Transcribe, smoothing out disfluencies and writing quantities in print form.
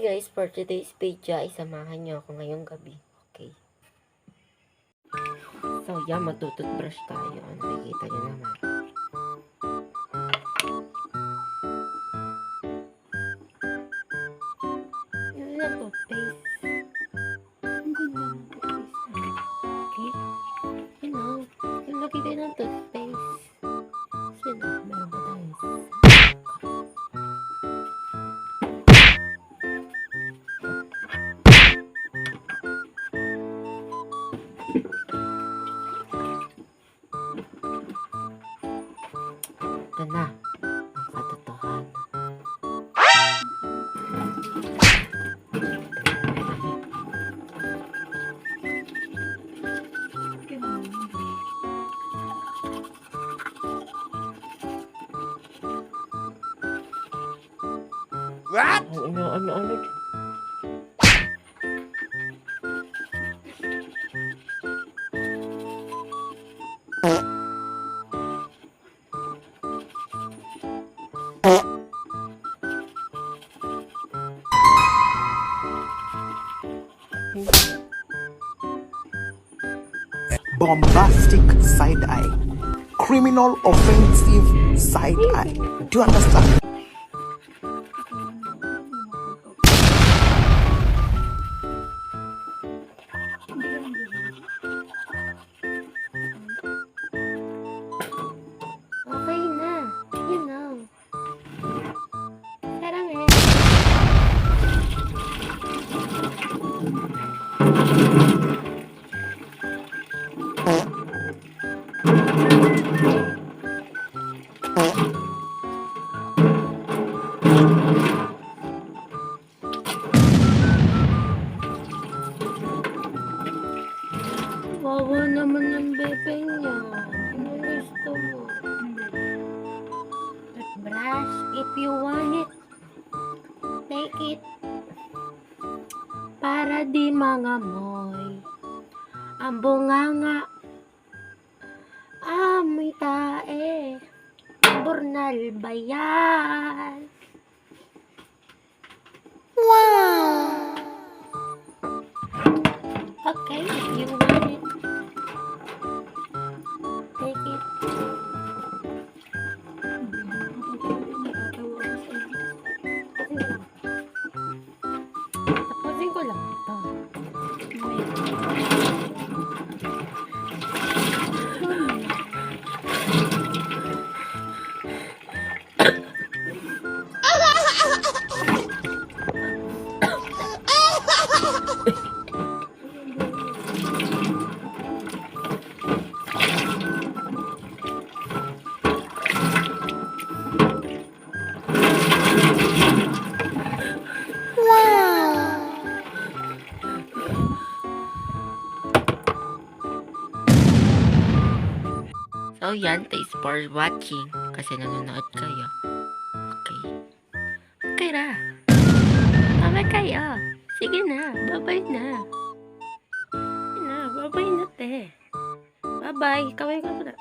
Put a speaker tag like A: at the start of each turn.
A: guys, for today's video ay samahan niyo ako ngayong gabi. Okay. So, yan, magtututbrush tayo. Nakikita niyo naman. Yun na, toothpaste. Ang ganda ng toothpaste. Okay. You know, yung lagi kayo ng toothpaste. So, yun, meron pa tayo. Ito na, ang katotohanan.
B: What?
A: Ano?
B: Bombastic side eye. Criminal offensive side eye. Do you understand?
A: Okay na. You know. Sarang eh. Wawa naman yung bebe niya. Ano gusto mo? Toothbrush, if you want it, take it. Para di mangamoy ang bunganga. Amoy tae. Burnal ba yan? Wow! Okay, if you want it, take it. Tapusin ko lang ito. So, yan. Thanks for watching. Kasi nanonood kayo. Okay. Okay na. Bye-bye kayo. Sige na. Bye-bye na. Sige na. Bye-bye na, te. Bye-bye. Kaway ka pa na.